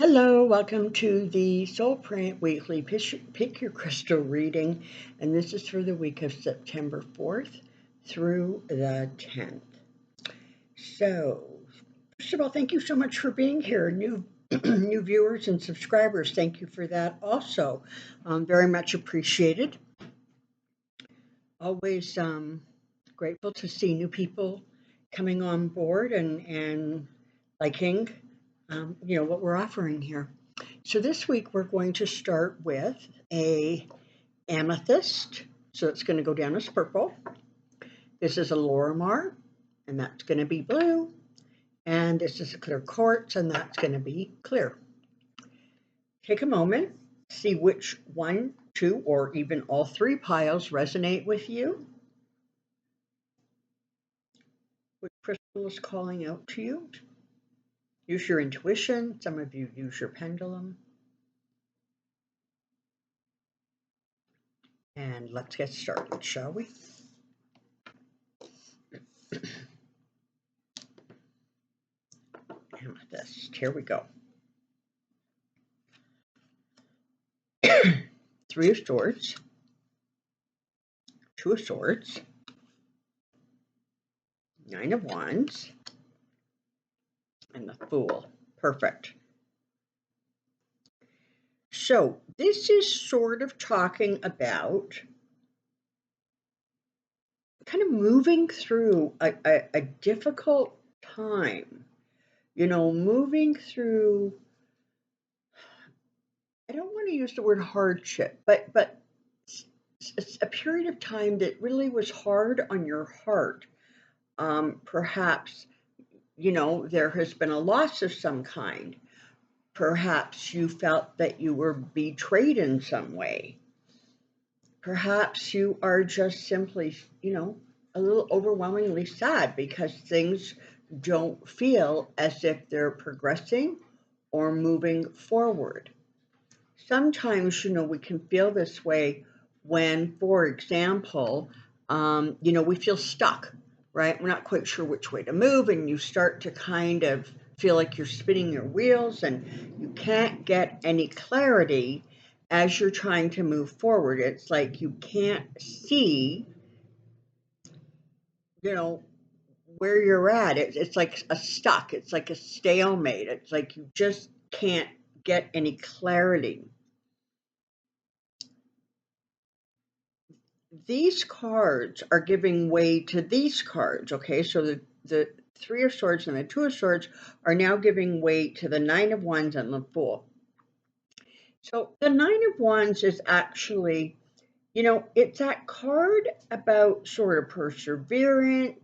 Hello, welcome to the Soulprint Weekly Pick Your Crystal reading, and this is for the week of September 4th through the 10th. So, first of all, thank you so much for being here. New viewers and subscribers, thank you for that also. Very much appreciated. Always grateful to see new people coming on board and liking what we're offering here. So this week we're going to start with a amethyst. So it's going to go down as purple. This is a Larimar, and that's going to be blue. And this is a clear quartz, and that's going to be clear. Take a moment, see which one, two, or even all three piles resonate with you. Which crystal is calling out to you? Use your intuition. Some of you use your pendulum. And let's get started, shall we? Amethyst, here we go. Three of Swords, Two of Swords, Nine of Wands, and the Fool. Perfect. So this is sort of talking about kind of moving through a difficult time, moving through, I don't want to use the word hardship, but it's a period of time that really was hard on your heart. Perhaps, there has been a loss of some kind. Perhaps you felt that you were betrayed in some way. Perhaps you are just simply, a little overwhelmingly sad because things don't feel as if they're progressing or moving forward. Sometimes, we can feel this way when, for example, we feel stuck, right? We're not quite sure which way to move, and you start to kind of feel like you're spinning your wheels and you can't get any clarity as you're trying to move forward. It's like you can't see, where you're at. It's like a stuck. It's like a stalemate. It's like you just can't get any clarity. These cards are giving way to these cards, okay? So the Three of Swords and the Two of Swords are now giving way to the Nine of Wands and the Fool. So the Nine of Wands is actually, it's that card about sort of perseverance.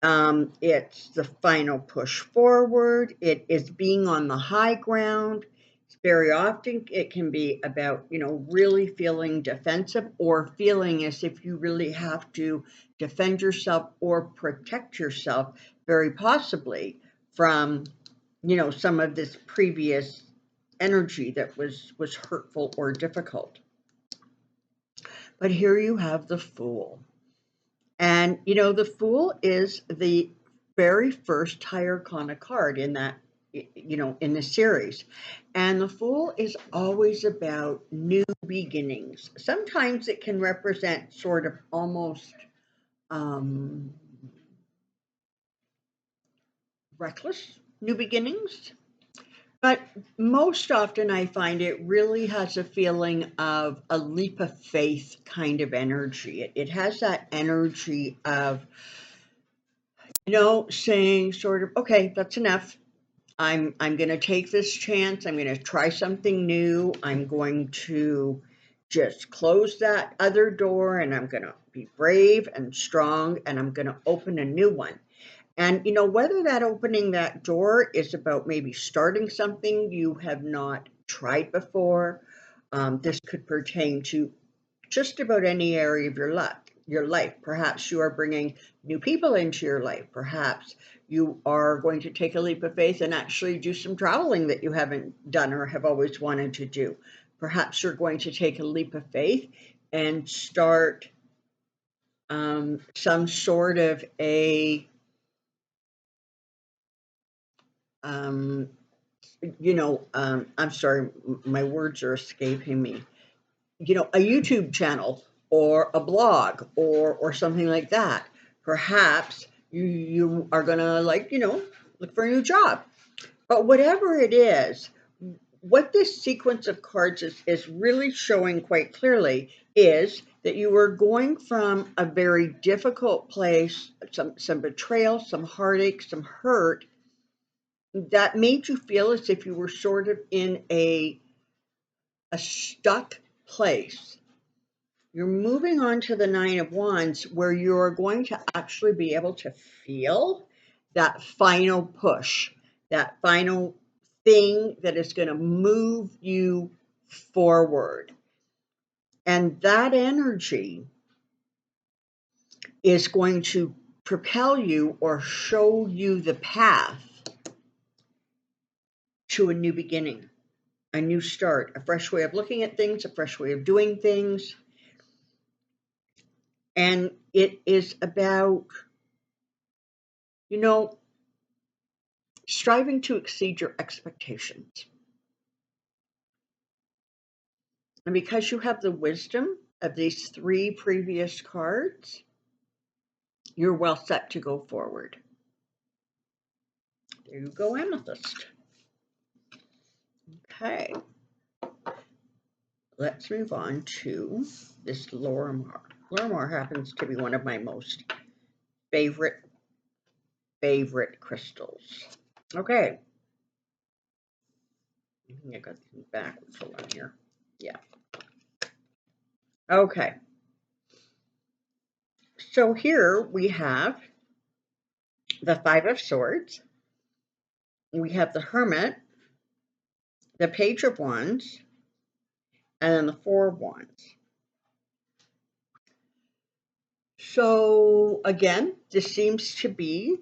It's the final push forward. It is being on the high ground. Very often it can be about, really feeling defensive or feeling as if you really have to defend yourself or protect yourself, very possibly from, some of this previous energy that was hurtful or difficult. But here you have the Fool. And, the Fool is the very first high arcana card in that, in the series. And the Fool is always about new beginnings. Sometimes it can represent sort of almost reckless new beginnings. But most often I find it really has a feeling of a leap of faith kind of energy. It has that energy of, saying sort of, okay, that's enough. I'm going to take this chance. I'm going to try something new. I'm going to just close that other door, and I'm going to be brave and strong, and I'm going to open a new one. And, whether that opening that door is about maybe starting something you have not tried before, this could pertain to just about any area of your life. Perhaps you are bringing new people into your life. Perhaps you are going to take a leap of faith and actually do some traveling that you haven't done or have always wanted to do. Perhaps you're going to take a leap of faith and start some sort of a I'm sorry, my words are escaping me. A YouTube channel or a blog or something like that. Perhaps you are gonna look for a new job. But whatever it is, what this sequence of cards is really showing quite clearly is that you were going from a very difficult place, some betrayal, some heartache, some hurt that made you feel as if you were sort of in a stuck place. You're moving on to the Nine of Wands, where you're going to actually be able to feel that final push, that final thing that is going to move you forward. And that energy is going to propel you or show you the path to a new beginning, a new start, a fresh way of looking at things, a fresh way of doing things. And it is about, striving to exceed your expectations. And because you have the wisdom of these three previous cards, you're well set to go forward. There you go, Amethyst. Okay. Let's move on to this Larimar. Larimar happens to be one of my most favorite crystals. Okay. I think I got these backwards. Hold on here. Yeah. Okay. So here we have the Five of Swords. We have the Hermit, the Page of Wands, and then the Four of Wands. So again, this seems to be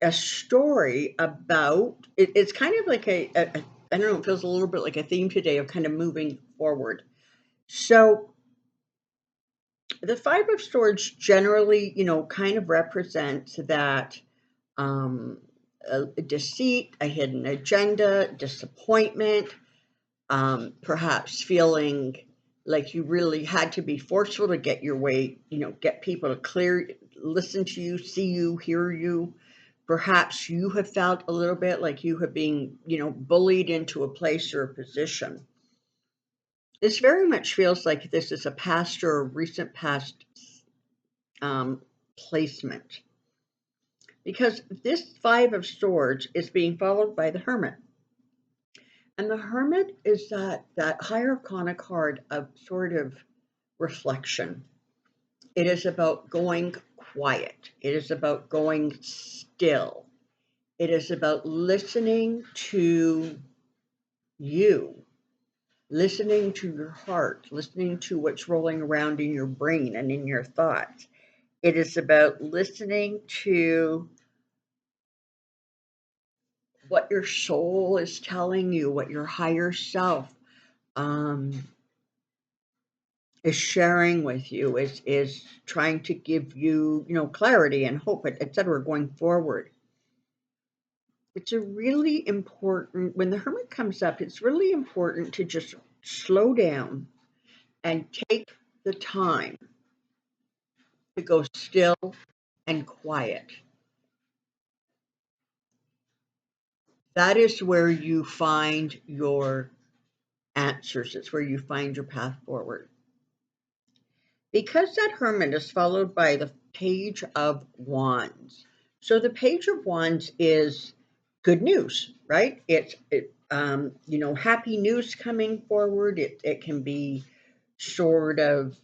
a story about, it's kind of like I don't know, it feels a little bit like a theme today of kind of moving forward. So the Five of Swords generally, kind of represents that a deceit, a hidden agenda, disappointment, perhaps feeling like you really had to be forceful to get your way, get people to listen to you, see you, hear you. Perhaps you have felt a little bit like you have been, bullied into a place or a position. This very much feels like this is a past or a recent past placement. Because this Five of Swords is being followed by the Hermit. And the Hermit is that higher arcana card of sort of reflection. It is about going quiet. It is about going still. It is about listening to you, listening to your heart, listening to what's rolling around in your brain and in your thoughts. It is about listening to what your soul is telling you, what your higher self is sharing with you, is trying to give you, clarity and hope, etc. going forward. It's a really important, when the Hermit comes up, it's really important to just slow down and take the time to go still and quiet. That is where you find your answers. It's where you find your path forward. Because that Hermit is followed by the Page of Wands. So the Page of Wands is good news, right? It's happy news coming forward. It can be sort of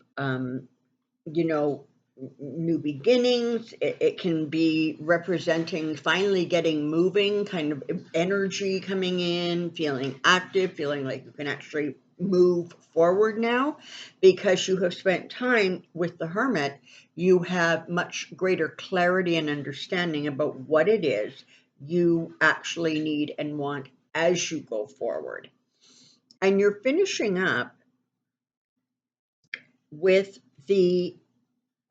new beginnings. It can be representing finally getting moving, kind of energy coming in, feeling active, feeling like you can actually move forward now. Because you have spent time with the Hermit, you have much greater clarity and understanding about what it is you actually need and want as you go forward. And you're finishing up with the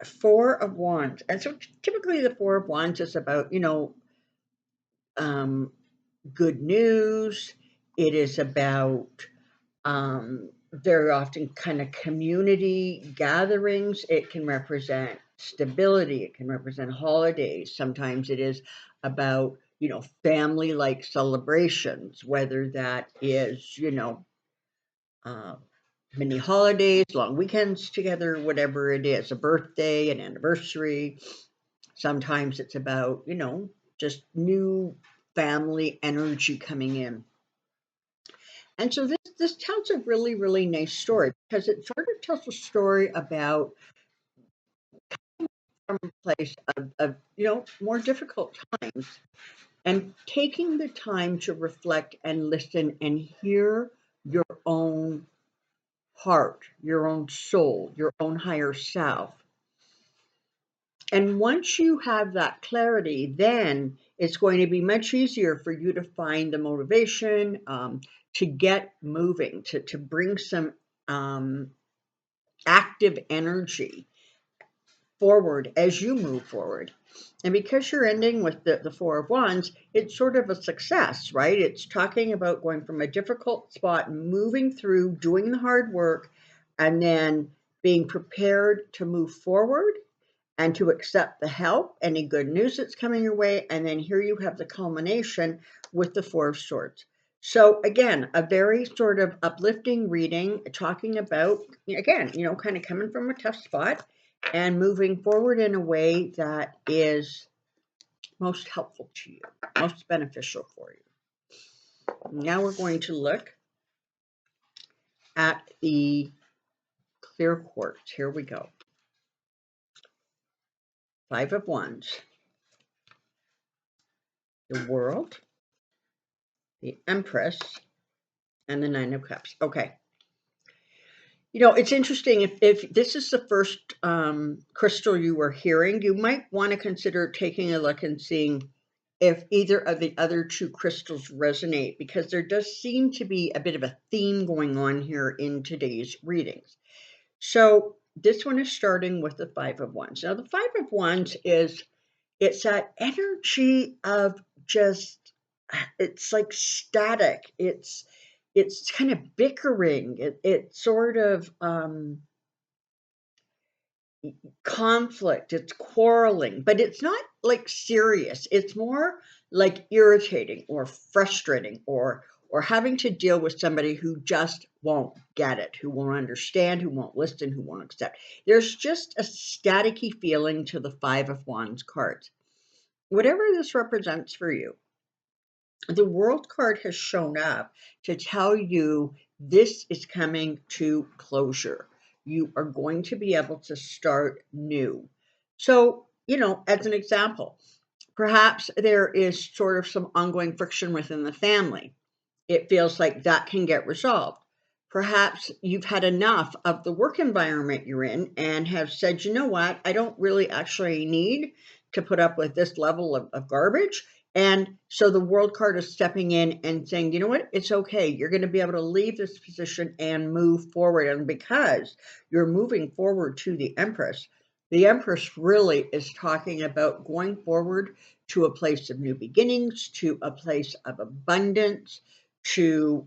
Four of Wands. And so typically the Four of Wands is about, good news. It is about very often kind of community gatherings. It can represent stability. It can represent holidays. Sometimes it is about, family like celebrations, whether that is, uh, many holidays, long weekends together, whatever it is, a birthday, an anniversary. Sometimes it's about, just new family energy coming in. And so this tells a really, really nice story because it sort of tells a story about from a place of more difficult times and taking the time to reflect and listen and hear your own heart, your own soul, your own higher self. And once you have that clarity, then it's going to be much easier for you to find the motivation to get moving, to bring some um, active energy forward as you move forward. And because you're ending with the Four of Wands, it's sort of a success, right? It's talking about going from a difficult spot, moving through, doing the hard work, and then being prepared to move forward and to accept the help, any good news that's coming your way. And then here you have the culmination with the Four of Swords. So again, a very sort of uplifting reading, talking about, again, kind of coming from a tough spot and moving forward in a way that is most helpful to you, most beneficial for you. Now we're going to look at the clear quartz. Here we go. Five of Wands, the World, the Empress, and the Nine of Cups. Okay. It's interesting. If this is the first crystal you were hearing, you might want to consider taking a look and seeing if either of the other two crystals resonate, because there does seem to be a bit of a theme going on here in today's readings. So this one is starting with the Five of Wands. Now, the Five of Wands it's that energy of just, it's like static. It's kind of bickering. It's sort of conflict. It's quarreling, but it's not like serious. It's more like irritating or frustrating or having to deal with somebody who just won't get it, who won't understand, who won't listen, who won't accept. There's just a staticky feeling to the Five of Wands cards. Whatever this represents for you, the World card has shown up to tell you this is coming to closure. You are going to be able to start new. So, as an example, perhaps there is sort of some ongoing friction within the family. It feels like that can get resolved. Perhaps you've had enough of the work environment you're in and have said, you know what, I don't really actually need to put up with this level of garbage. And so the World card is stepping in and saying, you know what, it's okay. You're going to be able to leave this position and move forward. And because you're moving forward to the Empress really is talking about going forward to a place of new beginnings, to a place of abundance, to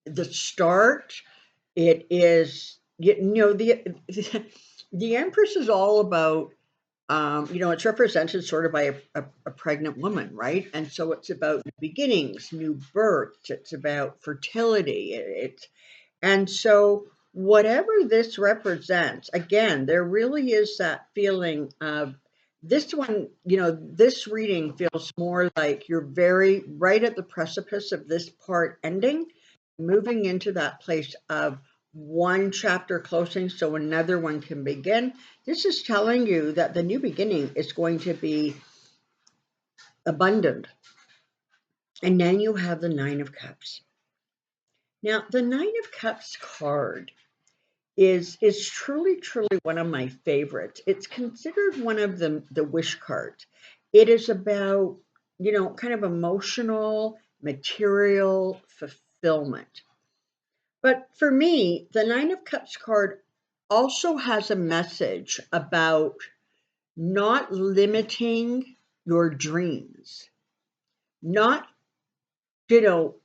the start. It is, the Empress is all about, it's represented sort of by a pregnant woman, right? And so it's about new beginnings, new births. It's about fertility. And so whatever this represents, again, there really is that feeling of this one, this reading feels more like you're very right at the precipice of this part ending, moving into that place of one chapter closing so another one can begin. This is telling you that the new beginning is going to be abundant. And then you have the Nine of Cups. Now, the Nine of Cups card is truly one of my favorites. It's considered one of the wish cards. It is about, kind of emotional, material fulfillment. But for me, the Nine of Cups card also has a message about not limiting your dreams, not, you know,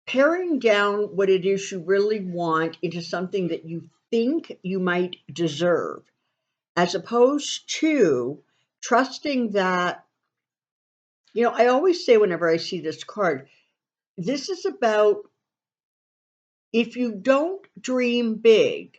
paring down what it is you really want into something that you think you might deserve, as opposed to trusting that, I always say whenever I see this card, this is about if you don't dream big,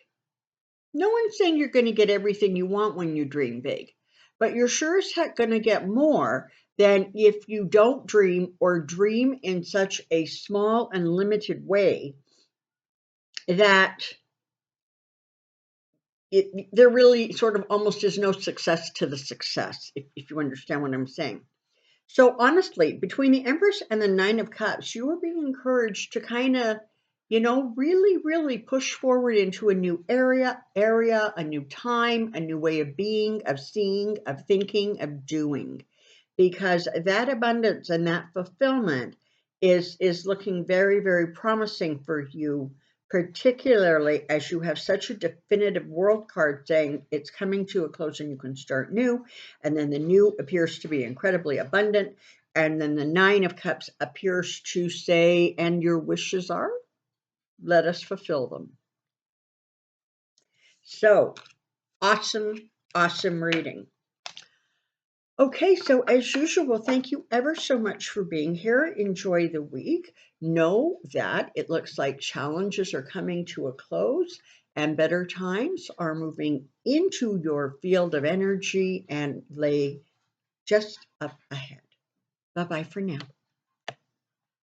no one's saying you're going to get everything you want when you dream big, but you're sure as heck going to get more than if you don't dream or dream in such a small and limited way that there really sort of almost is no success to the success, if you understand what I'm saying. So honestly, between the Empress and the Nine of Cups, you are being encouraged to kind of, really, really push forward into a new area, a new time, a new way of being, of seeing, of thinking, of doing, because that abundance and that fulfillment is looking very, very promising for you, particularly as you have such a definitive world card saying it's coming to a close and you can start new, and then the new appears to be incredibly abundant, and then the Nine of Cups appears to say, and your wishes are, let us fulfill them. So awesome, awesome reading. Okay, so as usual, thank you ever so much for being here. Enjoy the week. Know that it looks like challenges are coming to a close and better times are moving into your field of energy and lay just up ahead. Bye-bye for now.